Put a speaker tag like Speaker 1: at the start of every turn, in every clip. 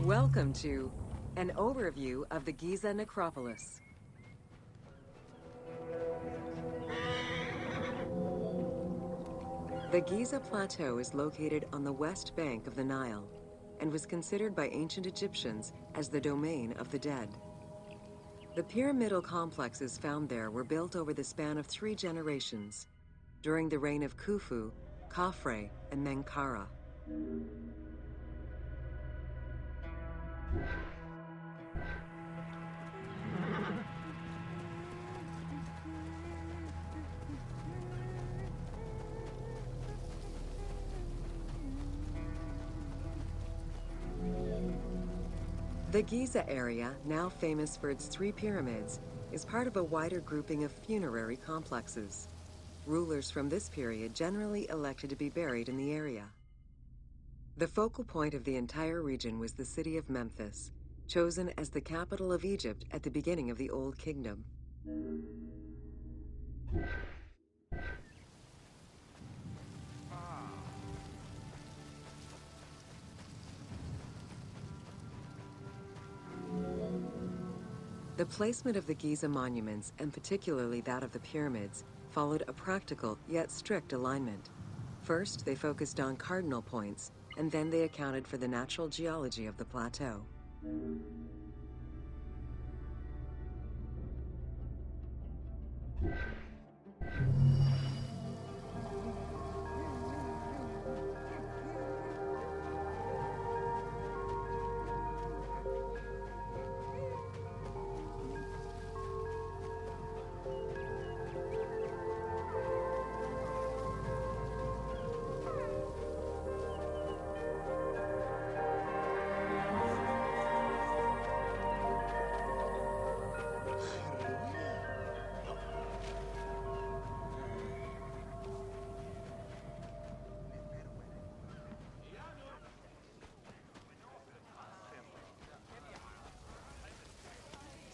Speaker 1: Welcome to an overview of the Giza necropolis. The Giza Plateau is located on the west bank of the Nile and was considered by ancient Egyptians as the domain of the dead. The pyramidal complexes found there were built over the span of 3 generations, during the reign of Khufu, Khafre, and Menkaure. The Giza area, now famous for its 3 pyramids, is part of a wider grouping of funerary complexes. Rulers from this period generally elected to be buried in the area. The focal point of the entire region was the city of Memphis, chosen as the capital of Egypt at the beginning of the Old Kingdom. The placement of the Giza monuments, and particularly that of the pyramids, followed a practical yet strict alignment. First, they focused on cardinal points, and then they accounted for the natural geology of the plateau.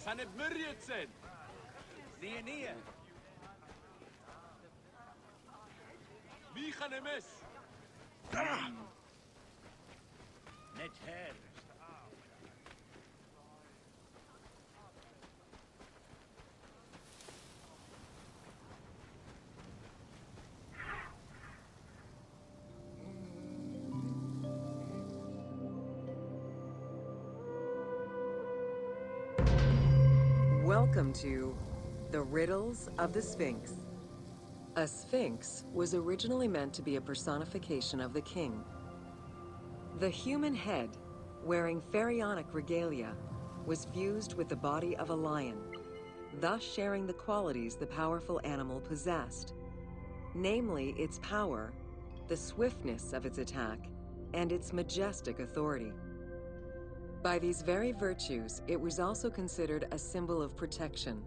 Speaker 2: Saneb Murrietsen! Nia! Michanemes! Net her!
Speaker 1: Welcome to the riddles of the Sphinx. A sphinx was originally meant to be a personification of the king. The human head, wearing pharaonic regalia, was fused with the body of a lion, thus sharing the qualities the powerful animal possessed, namely its power, the swiftness of its attack, and its majestic authority. By these very virtues, it was also considered a symbol of protection.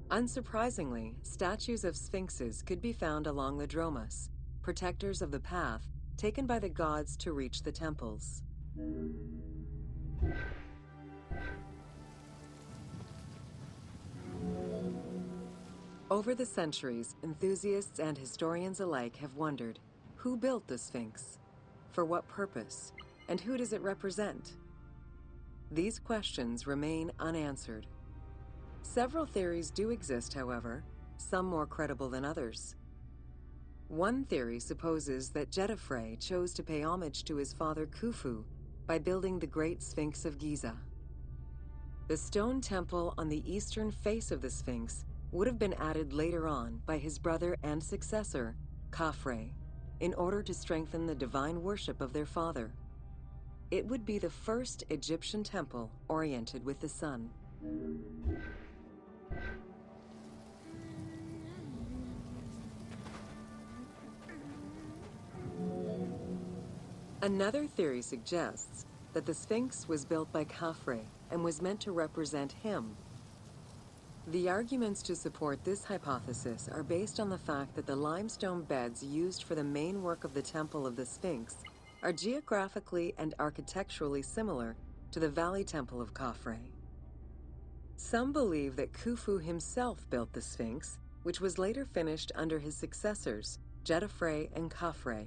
Speaker 1: Unsurprisingly, statues of sphinxes could be found along the dromos, protectors of the path taken by the gods to reach the temples. Over the centuries, enthusiasts and historians alike have wondered, who built the Sphinx? For what purpose? And who does it represent? These questions remain unanswered. Several theories do exist, however, some more credible than others. One theory supposes that Jetafre chose to pay homage to his father Khufu by building the Great Sphinx of Giza. The stone temple on the eastern face of the Sphinx would have been added later on by his brother and successor, Khafre, in order to strengthen the divine worship of their father. It would be the first Egyptian temple oriented with the sun. Another theory suggests that the Sphinx was built by Khafre and was meant to represent him. The arguments to support this hypothesis are based on the fact that the limestone beds used for the main work of the Temple of the Sphinx are geographically and architecturally similar to the Valley Temple of Khafre. Some believe that Khufu himself built the Sphinx, which was later finished under his successors, Jetafre and Khafre.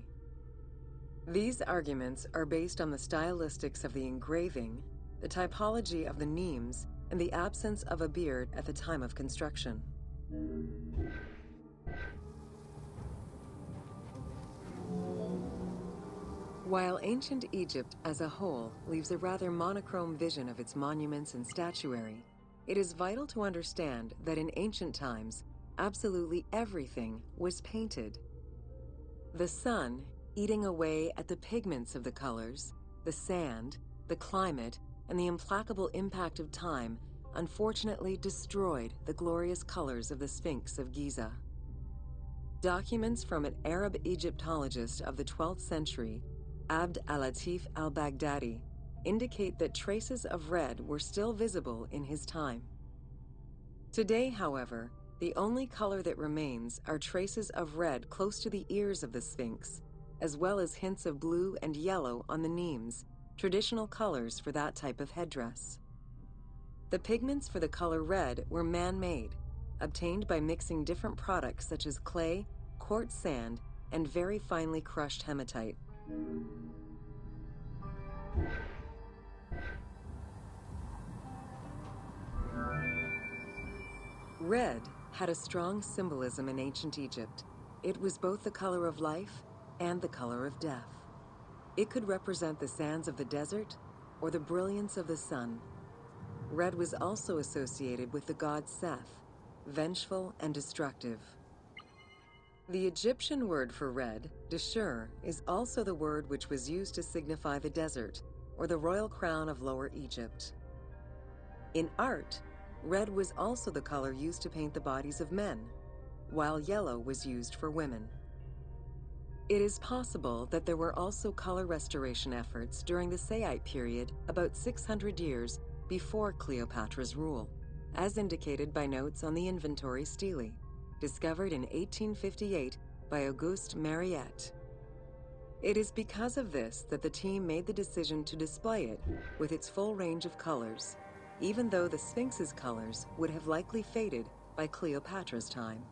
Speaker 1: These arguments are based on the stylistics of the engraving, the typology of the nemes, and the absence of a beard at the time of construction. While ancient Egypt as a whole leaves a rather monochrome vision of its monuments and statuary, it is vital to understand that in ancient times, absolutely everything was painted. The sun, eating away at the pigments of the colors, the sand, the climate, and the implacable impact of time unfortunately destroyed the glorious colors of the Sphinx of Giza. Documents from an Arab Egyptologist of the 12th century, Abd al-Latif al-Baghdadi, indicate that traces of red were still visible in his time. Today, however, the only color that remains are traces of red close to the ears of the Sphinx, as well as hints of blue and yellow on the nemes, traditional colors for that type of headdress. The pigments for the color red were man-made, obtained by mixing different products such as clay, quartz sand, and very finely crushed hematite. Red had a strong symbolism in ancient Egypt. It was both the color of life and the color of death. It could represent the sands of the desert or the brilliance of the sun. Red was also associated with the god Seth, vengeful and destructive. The Egyptian word for red, deshur, is also the word which was used to signify the desert, or the royal crown of Lower Egypt. In art, red was also the color used to paint the bodies of men, while yellow was used for women. It is possible that there were also color restoration efforts during the Saite period about 600 years before Cleopatra's rule, as indicated by notes on the inventory stele, discovered in 1858 by Auguste Mariette. It is because of this that the team made the decision to display it with its full range of colors, even though the Sphinx's colors would have likely faded by Cleopatra's time.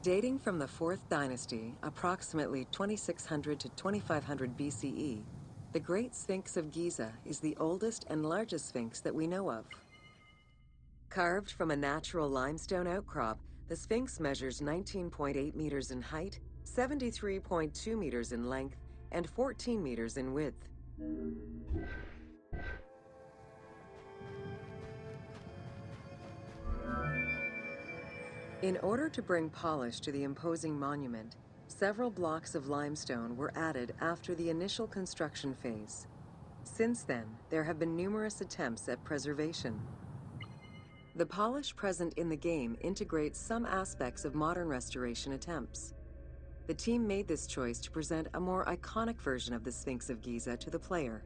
Speaker 1: Dating from the 4th dynasty, approximately 2600 to 2500 BCE, the Great Sphinx of Giza is the oldest and largest sphinx that we know of. Carved from a natural limestone outcrop, the Sphinx measures 19.8 meters in height, 73.2 meters in length, and 14 meters in width. In order to bring polish to the imposing monument, several blocks of limestone were added after the initial construction phase. Since then, there have been numerous attempts at preservation. The polish present in the game integrates some aspects of modern restoration attempts. The team made this choice to present a more iconic version of the Sphinx of Giza to the player.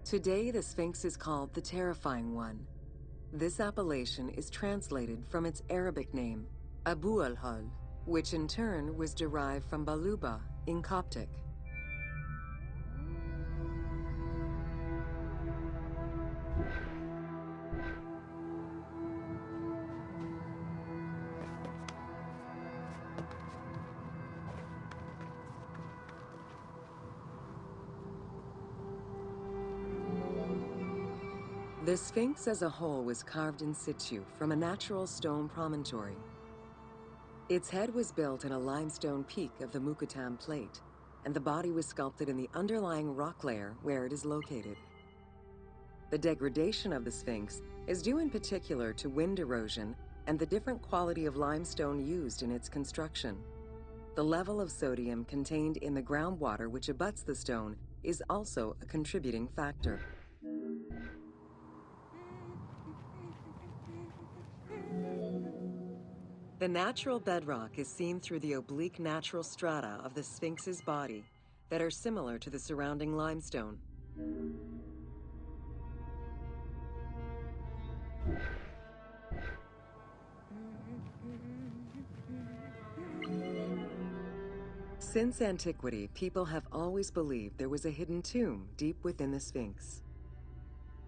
Speaker 1: Today, the Sphinx is called the Terrifying One. This appellation is translated from its Arabic name, Abu al-Hal, which in turn was derived from Baluba in Coptic. The Sphinx as a whole was carved in situ from a natural stone promontory. Its head was built in a limestone peak of the Mukattam Plate, and the body was sculpted in the underlying rock layer where it is located. The degradation of the Sphinx is due in particular to wind erosion and the different quality of limestone used in its construction. The level of sodium contained in the groundwater which abuts the stone is also a contributing factor. The natural bedrock is seen through the oblique natural strata of the Sphinx's body that are similar to the surrounding limestone. Since antiquity, people have always believed there was a hidden tomb deep within the Sphinx.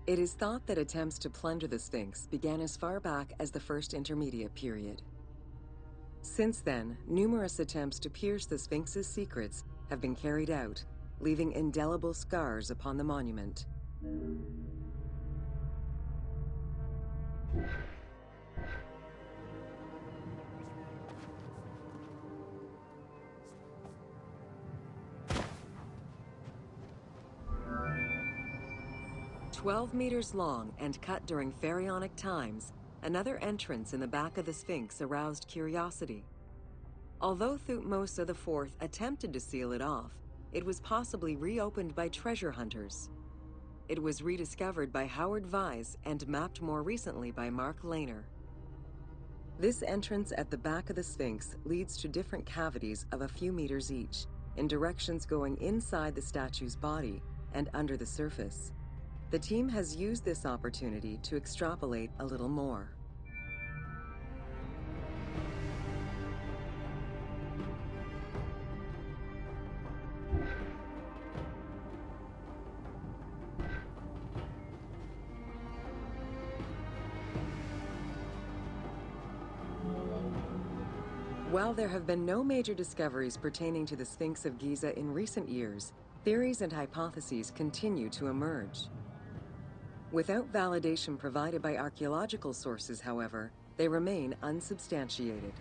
Speaker 1: It is thought that attempts to plunder the Sphinx began as far back as the First Intermediate Period. Since then, numerous attempts to pierce the Sphinx's secrets have been carried out, leaving indelible scars upon the monument. "12 meters long and cut during pharaonic times, another entrance in the back of the Sphinx aroused curiosity. Although Thutmose IV attempted to seal it off, it was possibly reopened by treasure hunters. It was rediscovered by Howard Vyse and mapped more recently by Mark Lehner. This entrance at the back of the Sphinx leads to different cavities of a few meters each, in directions going inside the statue's body and under the surface. The team has used this opportunity to extrapolate a little more. While there have been no major discoveries pertaining to the Sphinx of Giza in recent years, theories and hypotheses continue to emerge. Without validation provided by archaeological sources, however, they remain unsubstantiated.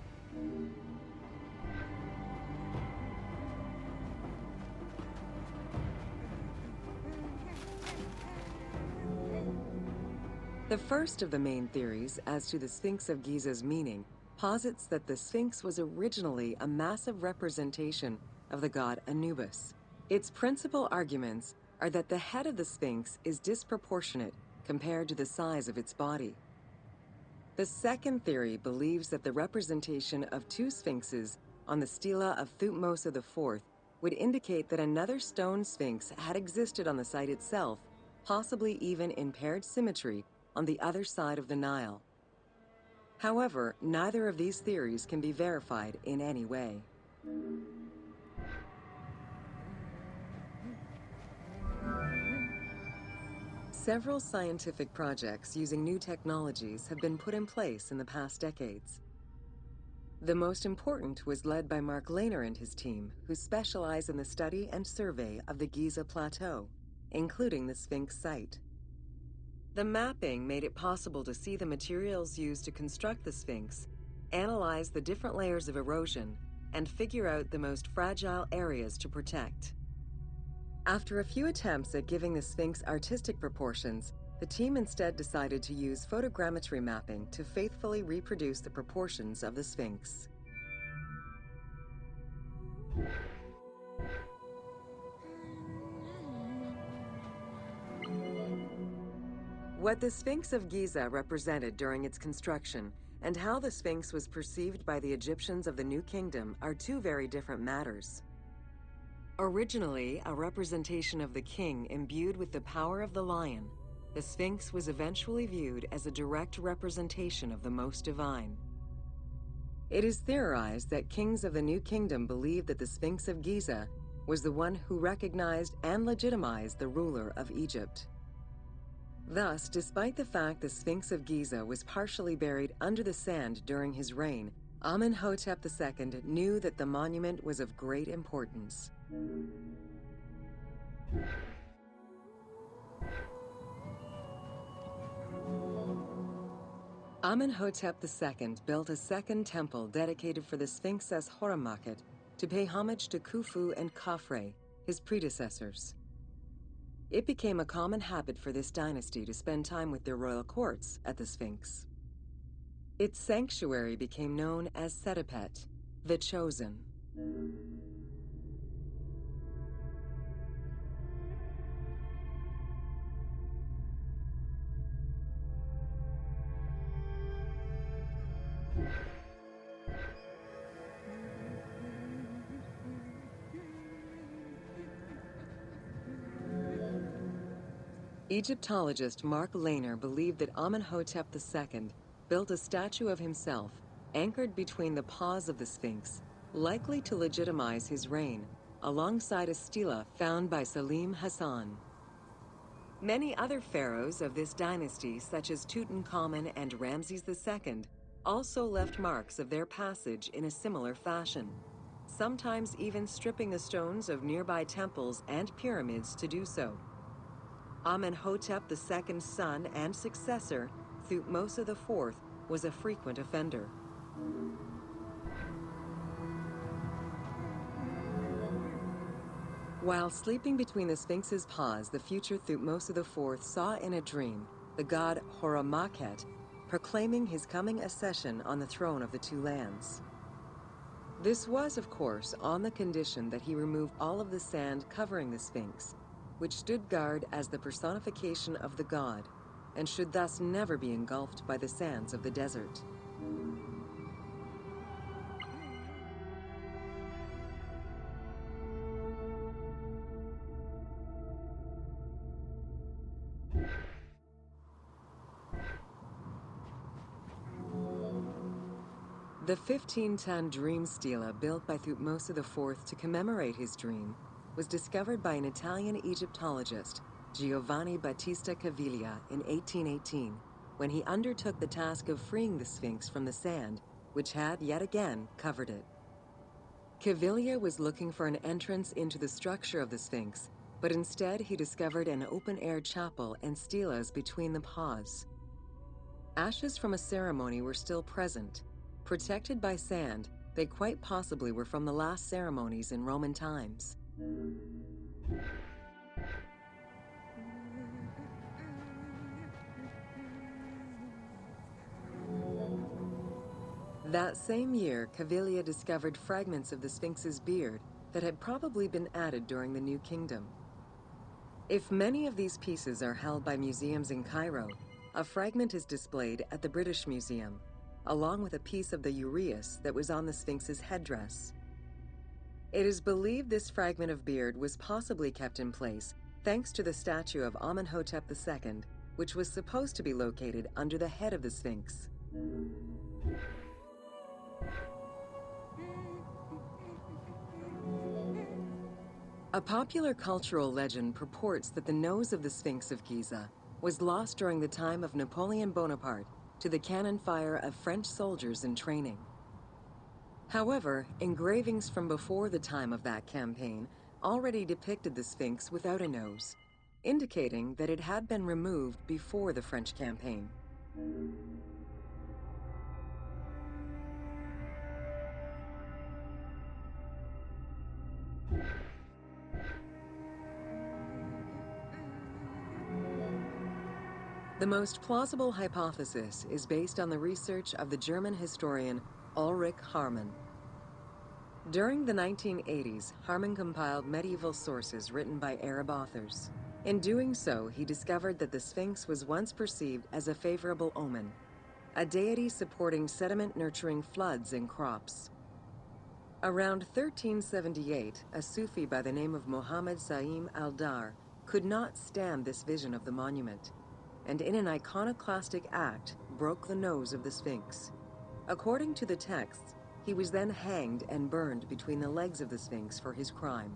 Speaker 1: The first of the main theories as to the Sphinx of Giza's meaning posits that the Sphinx was originally a massive representation of the god Anubis. Its principal arguments are that the head of the Sphinx is disproportionate compared to the size of its body. The second theory believes that the representation of two sphinxes on the stela of Thutmose IV would indicate that another stone sphinx had existed on the site itself, possibly even in paired symmetry on the other side of the Nile. However, neither of these theories can be verified in any way. Several scientific projects using new technologies have been put in place in the past decades. The most important was led by Mark Lehner and his team, who specialize in the study and survey of the Giza Plateau, including the Sphinx site. The mapping made it possible to see the materials used to construct the Sphinx, analyze the different layers of erosion, and figure out the most fragile areas to protect. After a few attempts at giving the Sphinx artistic proportions, the team instead decided to use photogrammetry mapping to faithfully reproduce the proportions of the Sphinx. What the Sphinx of Giza represented during its construction and how the Sphinx was perceived by the Egyptians of the New Kingdom are two very different matters. Originally a representation of the king imbued with the power of the lion, the Sphinx was eventually viewed as a direct representation of the most divine. It is theorized that kings of the New Kingdom believed that the Sphinx of Giza was the one who recognized and legitimized the ruler of Egypt. Thus, despite the fact the Sphinx of Giza was partially buried under the sand during his reign, Amenhotep II knew that the monument was of great importance. Amenhotep II built a second temple dedicated for the Sphinx as Horemakhet to pay homage to Khufu and Khafre, his predecessors. It became a common habit for this dynasty to spend time with their royal courts at the Sphinx. Its sanctuary became known as Setepet, the Chosen. Egyptologist Mark Lehner believed that Amenhotep II built a statue of himself anchored between the paws of the Sphinx, likely to legitimize his reign, alongside a stela found by Salim Hassan. Many other pharaohs of this dynasty, such as Tutankhamun and Ramses II, also left marks of their passage in a similar fashion, sometimes even stripping the stones of nearby temples and pyramids to do so. Amenhotep II's son and successor, Thutmose IV, was a frequent offender. While sleeping between the Sphinx's paws, the future Thutmose IV saw in a dream the god Horamakhet proclaiming his coming accession on the throne of the two lands. This was, of course, on the condition that he remove all of the sand covering the Sphinx, which stood guard as the personification of the god, and should thus never be engulfed by the sands of the desert. The 15-ton dream stela built by Thutmose IV to commemorate his dream was discovered by an Italian Egyptologist, Giovanni Battista Caviglia, in 1818, when he undertook the task of freeing the Sphinx from the sand, which had yet again covered it. Caviglia was looking for an entrance into the structure of the Sphinx, but instead he discovered an open-air chapel and stelas between the paws. Ashes from a ceremony were still present. Protected by sand, they quite possibly were from the last ceremonies in Roman times. That same year, Caviglia discovered fragments of the Sphinx's beard that had probably been added during the New Kingdom. If many of these pieces are held by museums in Cairo, a fragment is displayed at the British Museum, along with a piece of the uraeus that was on the Sphinx's headdress. It is believed this fragment of beard was possibly kept in place thanks to the statue of Amenhotep II, which was supposed to be located under the head of the Sphinx. A popular cultural legend purports that the nose of the Sphinx of Giza was lost during the time of Napoleon Bonaparte to the cannon fire of French soldiers in training. However, engravings from before the time of that campaign already depicted the Sphinx without a nose, indicating that it had been removed before the French campaign. The most plausible hypothesis is based on the research of the German historian Ulrich Harman. During the 1980s, Harman compiled medieval sources written by Arab authors. In doing so, he discovered that the Sphinx was once perceived as a favorable omen, a deity supporting sediment-nurturing floods and crops. Around 1378, a Sufi by the name of Muhammad Sa'im al-Dar could not stand this vision of the monument, and in an iconoclastic act, broke the nose of the Sphinx. According to the texts, he was then hanged and burned between the legs of the Sphinx for his crime.